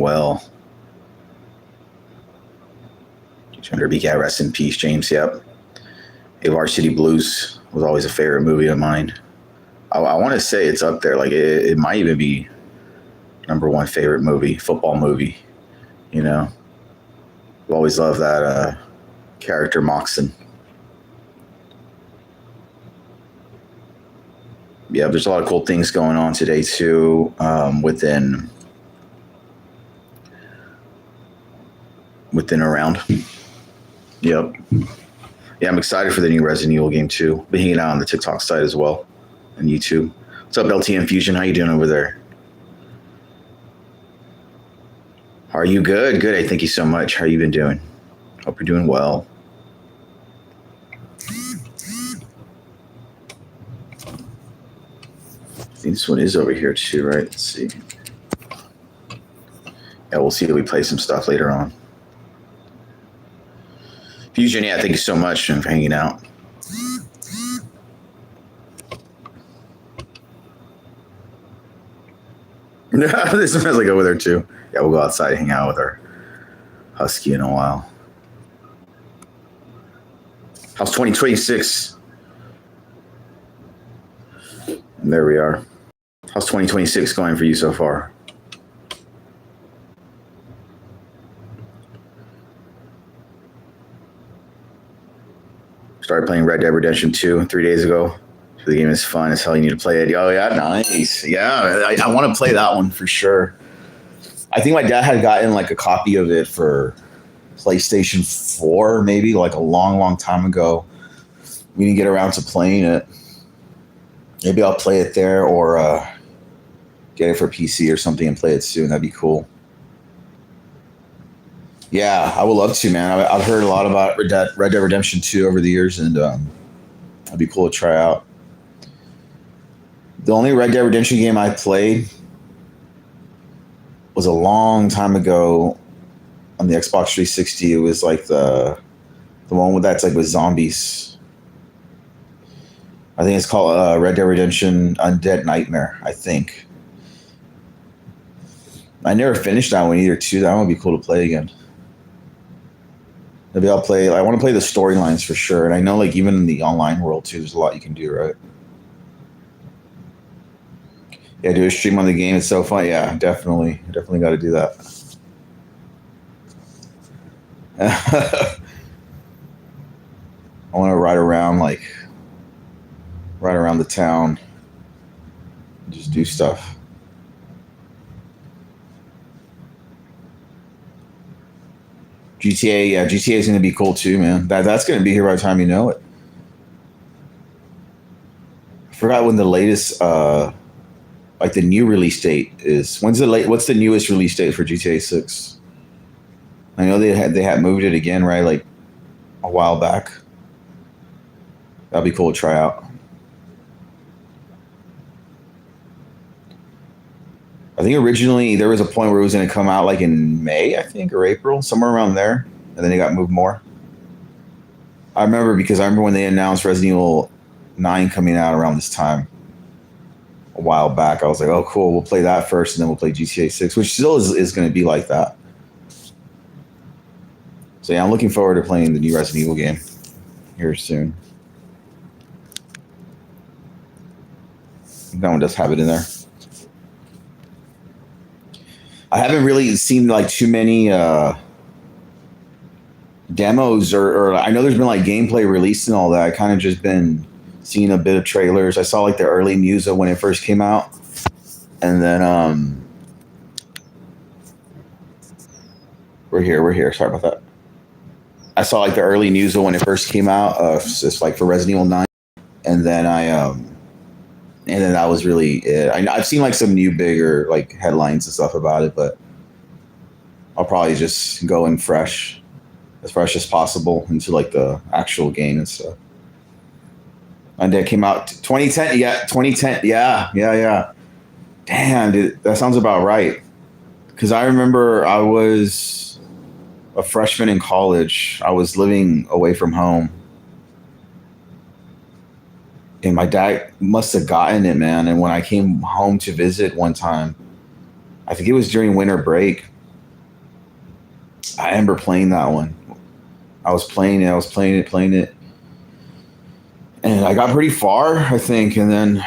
well. James Van Der Beek, yeah, rest in peace, James. Yep. Hey, Varsity Blues was always a favorite movie of mine. I want to say it's up there. Like it might even be number one favorite movie, football movie. You know, I've always loved that character Moxon. Yeah, there's a lot of cool things going on today too within around. Yep. Yeah, I'm excited for the new Resident Evil game too. Been hanging out on the TikTok site as well and YouTube. What's up, LTM Fusion? How you doing over there? Are you good? Good. Hey, thank you so much. How you been doing? Hope you're doing well. I think this one is over here too, right? Let's see. Yeah, we'll see if we play some stuff later on. Fusion, yeah, thank you so much for hanging out. This one has like over there too. Yeah, we'll go outside and hang out with our husky in a while. How's 2026? And there we are. How's 2026 going for you so far? Started playing Red Dead Redemption 2 3 days ago. The game is fun as hell. You need to play it. Oh, yeah, nice. Yeah, I want to play that one for sure. I think my dad had gotten like a copy of it for PlayStation 4, maybe like a long, long time ago. We didn't get around to playing it. Maybe I'll play it there or get it for PC or something and play it soon. That'd be cool. Yeah, I would love to, man. I've heard a lot about Red Dead Redemption 2 over the years, and it'd be cool to try out. The only Red Dead Redemption game I played was a long time ago on the Xbox 360. It was like the one that's like with zombies. I think it's called Red Dead Redemption Undead Nightmare, I think. I never finished that one either, too. That one would be cool to play again. Maybe I'll play. I want to play the storylines for sure. And I know, like, even in the online world, too, there's a lot you can do, right? Yeah, do a stream on the game. It's so fun. Yeah, definitely. Definitely got to do that. I want to ride around the town and just do stuff. GTA, yeah, GTA is going to be cool too, man. That's going to be here by the time you know it. I forgot when the latest, like the new release date is. What's the newest release date for GTA 6? I know they had moved it again, right? Like a while back. That'd be cool to try out. I think originally there was a point where it was going to come out like in May, I think, or April, somewhere around there. And then it got moved more. I remember when they announced Resident Evil 9 coming out around this time a while back. I was like, oh, cool. We'll play that first and then we'll play GTA 6, which still is going to be like that. So, yeah, I'm looking forward to playing the new Resident Evil game here soon. That one does have it in there. I haven't really seen like too many demos or I know there's been like gameplay released and all that. I kind of just been seeing a bit of trailers. I saw like the early news of when it first came out. And then we're here. Sorry about that. I saw like the early news of when it first came out, just like for Resident Evil 9. And then and then that was really it. I've seen like some new bigger like headlines and stuff about it, but I'll probably just go in as fresh as possible into like the actual game and stuff. And that came out 2010. Yeah, 2010. Yeah. Damn, dude, that sounds about right. Because I remember I was a freshman in college. I was living away from home. And my dad must have gotten it, man. And when I came home to visit one time, I think it was during winter break. I remember playing that one. I was playing it. Playing it, and I got pretty far, I think, and then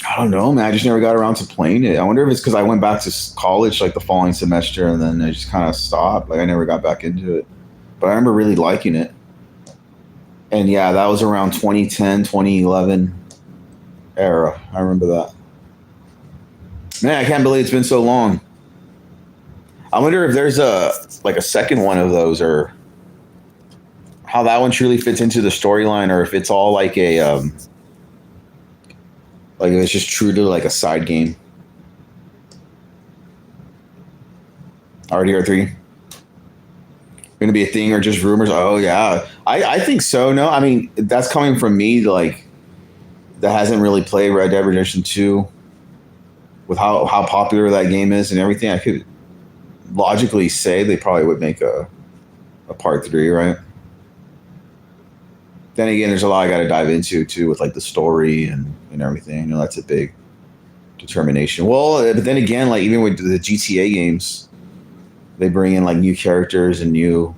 I don't know, man. I just never got around to playing it. I wonder if it's because I went back to college like the following semester, and then I just kind of stopped. Like I never got back into it. But I remember really liking it. And yeah, that was around 2010, 2011 era. I remember that. Man, I can't believe it's been so long. I wonder if there's a second one of those, or how that one truly fits into the storyline, or if it's all like a like if it's just true to like a side game. RDR3 going to be a thing, or just rumors? Oh yeah, I think so. No, I mean that's coming from me, like that hasn't really played Red Dead Redemption 2, with how popular that game is and everything. I could logically say they probably would make a part 3, right? Then again, there's a lot I got to dive into too, with like the story and everything. You know, that's a big determination. Well, but then again, like even with the GTA games, they bring in like new characters and new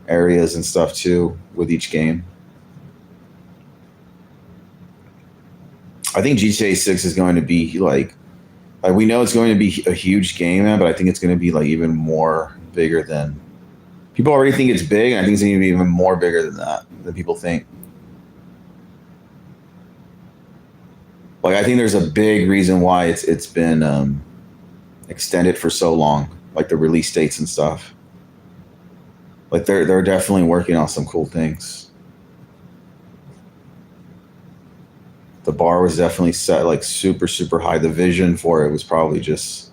areas and stuff too with each game. I think GTA 6 is going to be like we know it's going to be a huge game, man, but I think it's going to be like even more bigger than people already think it's big, and I think it's going to be even more bigger than that than people think. Like I think there's a big reason why it's been extended for so long, like the release dates and stuff. Like they're definitely working on some cool things. The bar was definitely set like super super high. The vision for it was probably just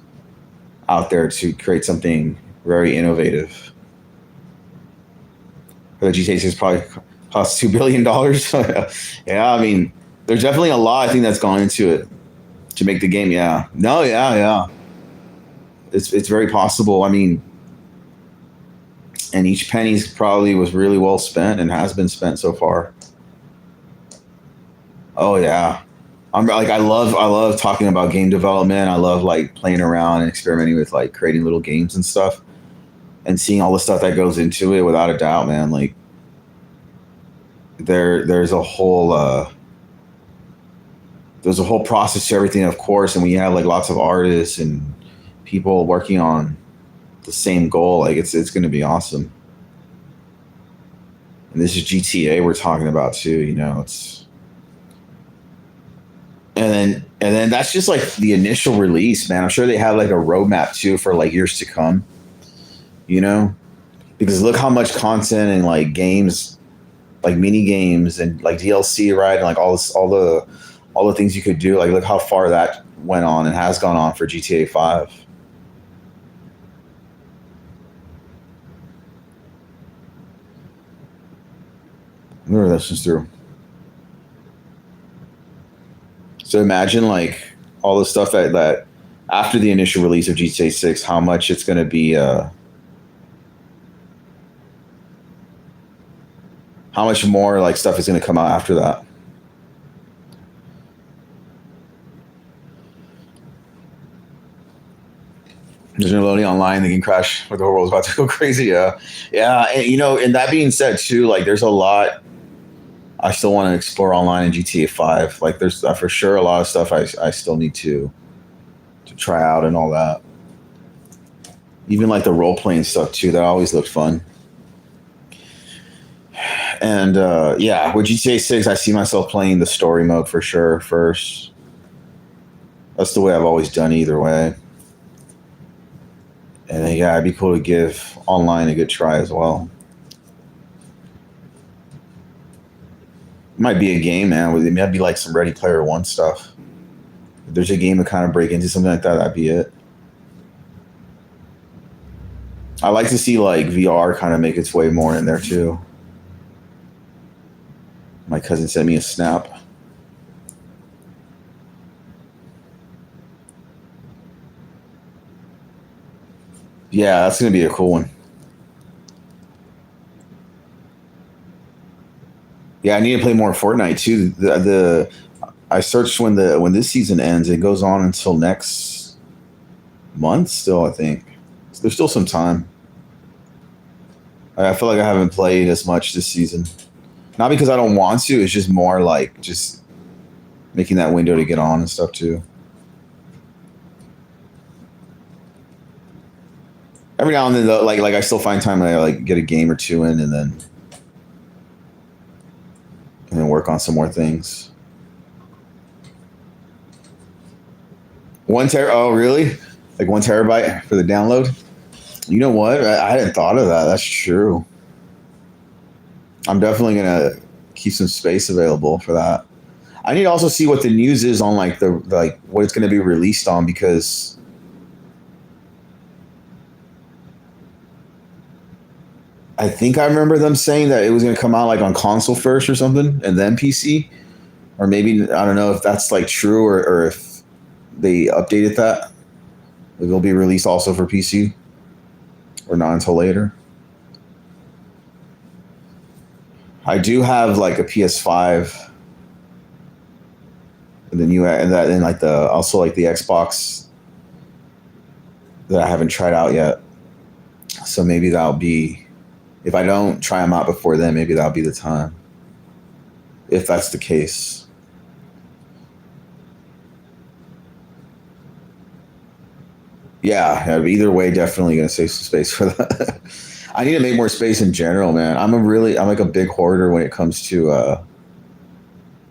out there to create something very innovative. The GTA 6 probably cost $2 billion. Yeah, I mean, there's definitely a lot I think that's gone into it to make the game. Yeah, no, yeah. It's very possible. I mean, and each penny's probably was really well spent and has been spent so far. Oh yeah, I'm like I love talking about game development. I love like playing around and experimenting with like creating little games and stuff, and seeing all the stuff that goes into it. Without a doubt, man. Like there's a whole process to everything, of course, and when you have like lots of artists and people working on the same goal, like it's going to be awesome. And this is GTA we're talking about too. You know, it's and then that's just like the initial release, man. I'm sure they have like a roadmap too for like years to come. You know, because look how much content and like games, like mini games and like DLC, right? And like all the things you could do. Like look how far that went on and has gone on for GTA 5. Remember this just through. So imagine like all the stuff that after the initial release of GTA 6, how much it's going to be, how much more like stuff is going to come out after that. There's no loading online, the game crash, where the whole world's about to go crazy. Yeah. And, you know, and that being said too, like there's a lot I still want to explore online in GTA 5. Like there's for sure a lot of stuff I still need to try out and all that. Even like the role playing stuff too, that always looked fun. And yeah, with GTA 6, I see myself playing the story mode for sure first. That's the way I've always done either way. And then, yeah, it'd be cool to give online a good try as well. It might be a game, man. It might be like some Ready Player One stuff. If there's a game to kind of break into something like that, that'd be it. I like to see like VR kind of make its way more in there too. My cousin sent me a snap. Yeah, that's gonna be a cool one. Yeah, I need to play more Fortnite too. The I searched when this season ends. It goes on until next month still, I think. So there's still some time. I feel like I haven't played as much this season. Not because I don't want to. It's just more like just making that window to get on and stuff too. Every now and then, though, like I still find time to like get a game or two in, and then work on some more things. 1 terabyte. Oh, really? Like 1 terabyte for the download? You know what? I hadn't thought of that. That's true. I'm definitely gonna keep some space available for that. I need to also see what the news is on like the like what it's gonna be released on because I think I remember them saying that it was gonna come out like on console first or something and then PC. Or maybe I don't know if that's like true or if they updated that. It'll be released also for PC or not until later. I do have like a PS5 and then and like the also like the Xbox that I haven't tried out yet. So maybe that'll be if I don't try them out before then, maybe that'll be the time. If that's the case. Yeah, either way, definitely gonna save some space for that. I need to make more space in general, man. I'm like a big hoarder when it comes to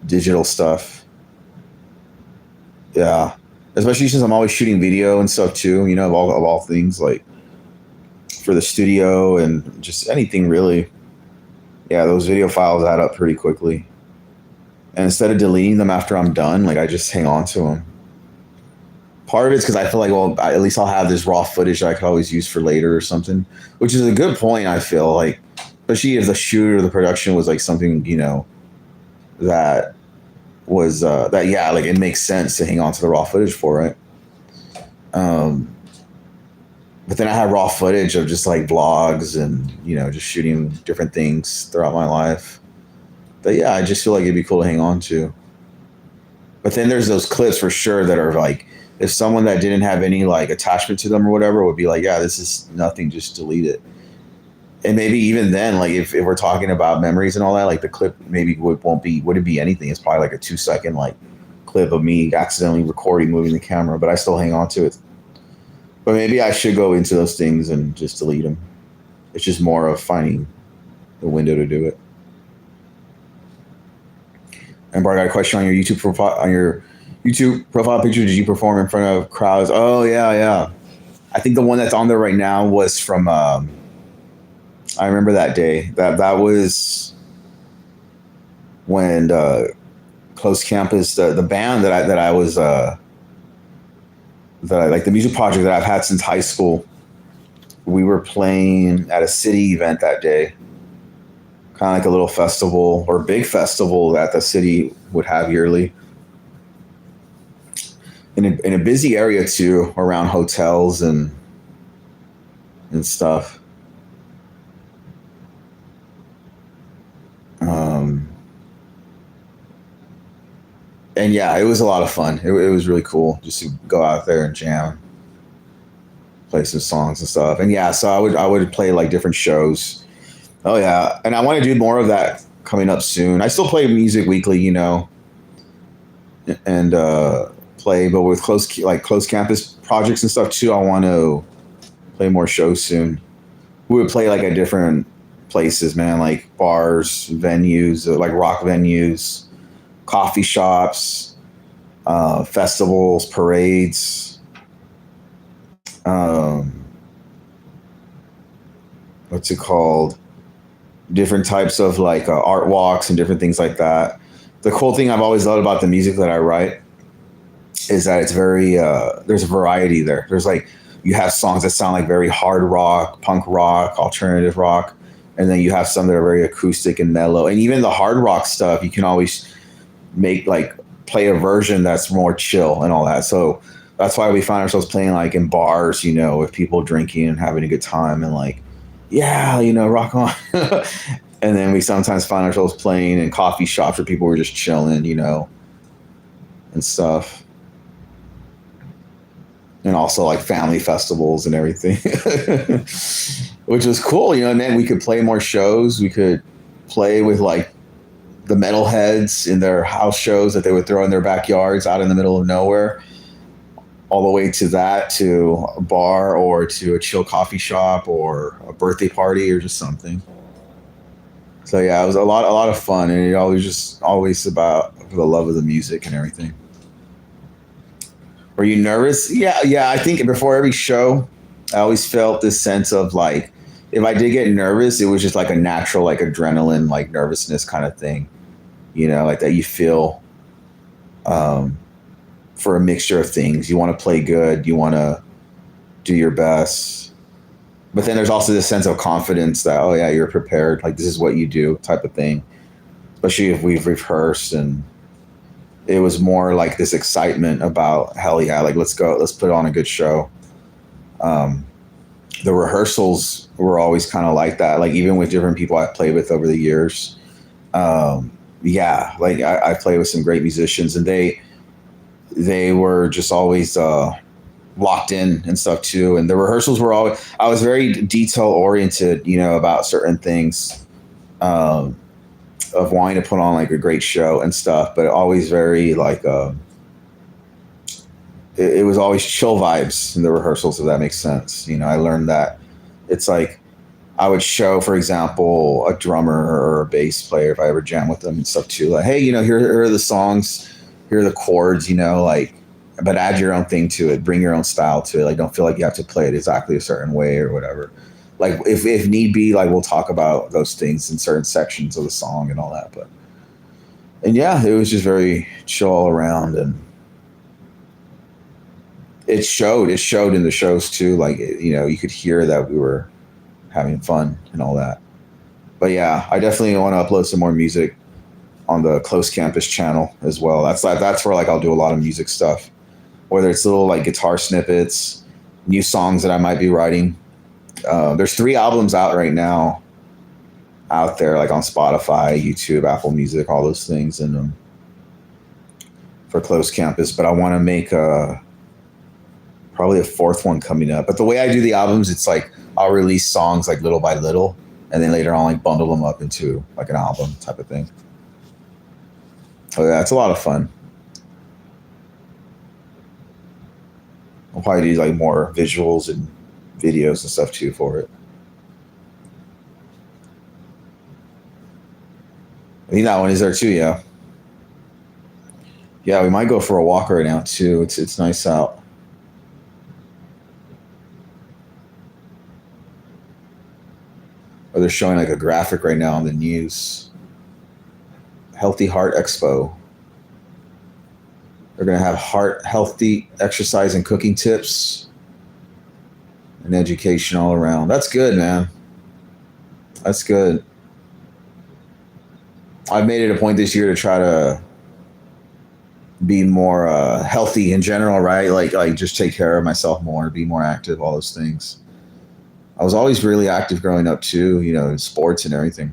digital stuff. Yeah, especially since I'm always shooting video and stuff too. You know, of all things like for the studio and just anything really. Yeah, those video files add up pretty quickly. And instead of deleting them after I'm done, like I just hang on to them. Part of it's because I feel like, well, at least I'll have this raw footage that I could always use for later or something, which is a good point. I feel like, especially if the shoot or the production was like something, you know, that was that yeah, like it makes sense to hang on to the raw footage for it. Um, but then I have raw footage of just like vlogs and you know just shooting different things throughout my life. But yeah, I just feel like it'd be cool to hang on to. But then there's those clips for sure that are like, if someone that didn't have any like attachment to them or whatever would be like, yeah, this is nothing, just delete it. And maybe even then, like if we're talking about memories and all that, like the clip maybe wouldn't be anything. It's probably like a 2 second like clip of me accidentally recording, moving the camera, but I still hang on to it. But maybe I should go into those things and just delete them. It's just more of finding the window to do it. And Bart, I got a question on your YouTube profile. On your YouTube profile picture, did you perform in front of crowds? Oh yeah, yeah. I think the one that's on there right now was from. I remember that day. That was when Close Campus, the band that I was that I like the music project that I've had since high school. We were playing at a city event that day, kind of like a little festival or big festival that the city would have yearly. In a busy area too, around hotels and stuff. And yeah, it was a lot of fun. It was really cool just to go out there and jam, play some songs and stuff. And yeah, so I would play like different shows. Oh yeah, and I want to do more of that coming up soon. I still play music weekly, you know, and play, but with close campus projects and stuff too. I want to play more shows soon. We would play like at different places, man, like bars, venues, like rock venues, coffee shops, festivals, parades. What's it called? Different types of like art walks and different things like that. The cool thing I've always loved about the music that I write is that it's very there's a variety there. There's like you have songs that sound like very hard rock, punk rock, alternative rock, and then you have some that are very acoustic and mellow. And even the hard rock stuff, you can always make like play a version that's more chill and all that. So that's why we find ourselves playing like in bars, you know, with people drinking and having a good time and like, yeah, you know, rock on. And then we sometimes find ourselves playing in coffee shops where people were just chilling, you know, and stuff. and also like family festivals and everything, which was cool, you know. And then we could play more shows. We could play with like the metalheads in their house shows that they would throw in their backyards out in the middle of nowhere, all the way to that, to a bar or to a chill coffee shop or a birthday party or just something. So yeah, it was a lot of fun, and it always just always about the love of the music and everything. Were you nervous? Yeah, yeah. I think before every show, I always felt this sense of like, if I did get nervous, it was just like a natural, like adrenaline, like nervousness kind of thing, you know, like that you feel um, for a mixture of things. You want to play good, you want to do your best, but then there's also this sense of confidence that, oh yeah, you're prepared, like this is what you do, type of thing. Especially if we've rehearsed, and it was more like this excitement about, hell yeah, like let's go, let's put on a good show. Um, the rehearsals were always kind of like that, like even with different people I played with over the years. Yeah, like I played with some great musicians, and they were just always locked in and stuff too. And the rehearsals were always, I was very detail oriented, you know, about certain things, um, of wanting to put on like a great show and stuff, but always very like it was always chill vibes in the rehearsals, if that makes sense. You know, I learned that it's like I would show, for example, a drummer or a bass player if I ever jam with them and stuff too. Like, hey, you know, here are the songs, here are the chords, you know, like, but add your own thing to it, bring your own style to it. Like, don't feel like you have to play it exactly a certain way or whatever. Like, if need be, like we'll talk about those things in certain sections of the song and all that. But and yeah, it was just very chill all around, and it showed. It showed in the shows too. Like, you know, you could hear that we were having fun and all that. But yeah, I definitely want to upload some more music on the Close Campus channel as well. That's where like I'll do a lot of music stuff, whether it's little like guitar snippets, new songs that I might be writing. There's 3 albums out right now out there, like on Spotify, YouTube, Apple Music, all those things, and for Close Campus. But I want to make probably a 4th one coming up. But the way I do the albums, it's like I'll release songs like little by little, and then later on like bundle them up into like an album type of thing. So yeah, it's a lot of fun. I'll probably do like more visuals and videos and stuff too for it. I think that one is there too, yeah. Yeah, we might go for a walk right now too. It's nice out. Or they're showing like a graphic right now on the news. Healthy Heart Expo. They're gonna have heart healthy exercise and cooking tips and education all around. That's good, man. That's good. I've made it a point this year to try to be more healthy in general, right? Like just take care of myself more, be more active, all those things. I was always really active growing up too, you know, in sports and everything.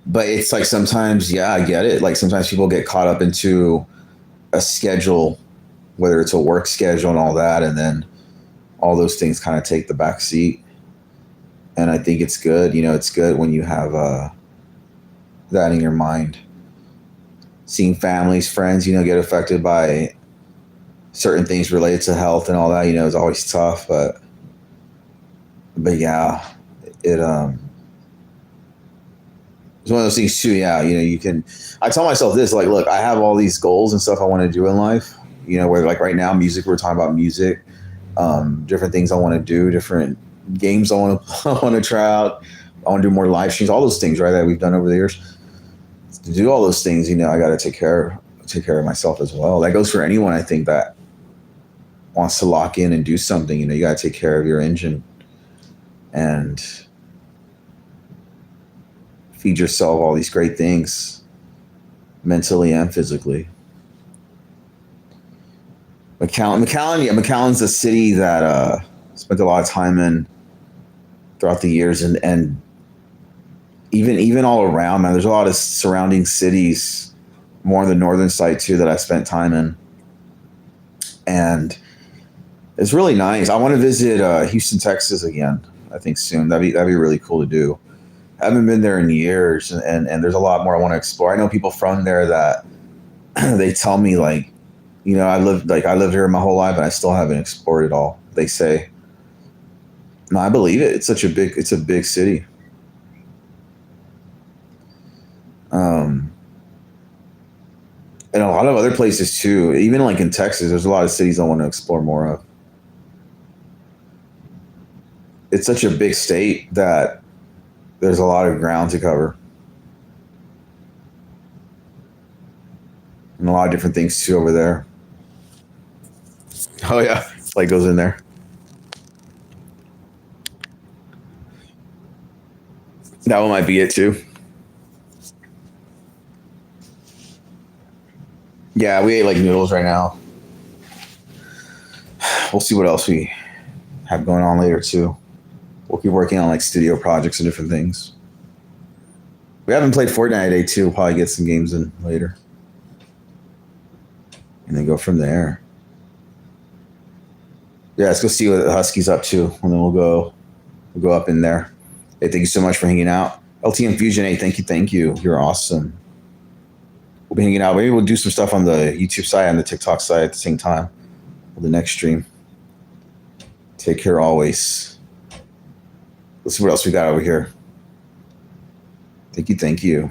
But it's like sometimes, yeah, I get it. Like sometimes people get caught up into a schedule, whether it's a work schedule and all that, and then all those things kind of take the back seat. And I think it's good, you know, it's good when you have that in your mind. Seeing families, friends, you know, get affected by certain things related to health and all that, you know, is always tough. But yeah, it it's one of those things too. Yeah, you know, you can. I tell myself this, like, look, I have all these goals and stuff I want to do in life. You know, where like right now, music. We're talking about music, different things I want to do, different games I want to I want to try out. I want to do more live streams, all those things, right, that we've done over the years. To do all those things, you know, I got to take care of myself as well. That goes for anyone, I think, that wants to lock in and do something. You know, you got to take care of your engine and feed yourself all these great things, mentally and physically. McAllen, yeah, McAllen's a city that spent a lot of time in throughout the years, and even all around, man. There's a lot of surrounding cities, more on the northern side too, that I spent time in, and it's really nice. I want to visit Houston, Texas again. I think soon. That'd be really cool to do. I haven't been there in years, and there's a lot more I want to explore. I know people from there that they tell me like, I lived here my whole life, and I still haven't explored it all. They say, no, I believe it. It's a big city. Um, and a lot of other places too. Even like in Texas, there's a lot of cities I want to explore more of. It's such a big state that there's a lot of ground to cover, and a lot of different things too over there. Oh yeah, like goes in there. That one might be it too. Yeah, we ate like noodles right now. We'll see what else we have going on later too. We'll keep working on like studio projects and different things. We haven't played Fortnite today too. We'll probably get some games in later, and then go from there. Yeah, let's go see what the Husky's up to, and then we'll go up in there. Hey, thank you so much for hanging out. LTM Fusion, hey, thank you. You're awesome. We'll be hanging out. Maybe we'll do some stuff on the YouTube side and the TikTok side at the same time for the next stream. Take care always. Let's see what else we got over here. Thank you.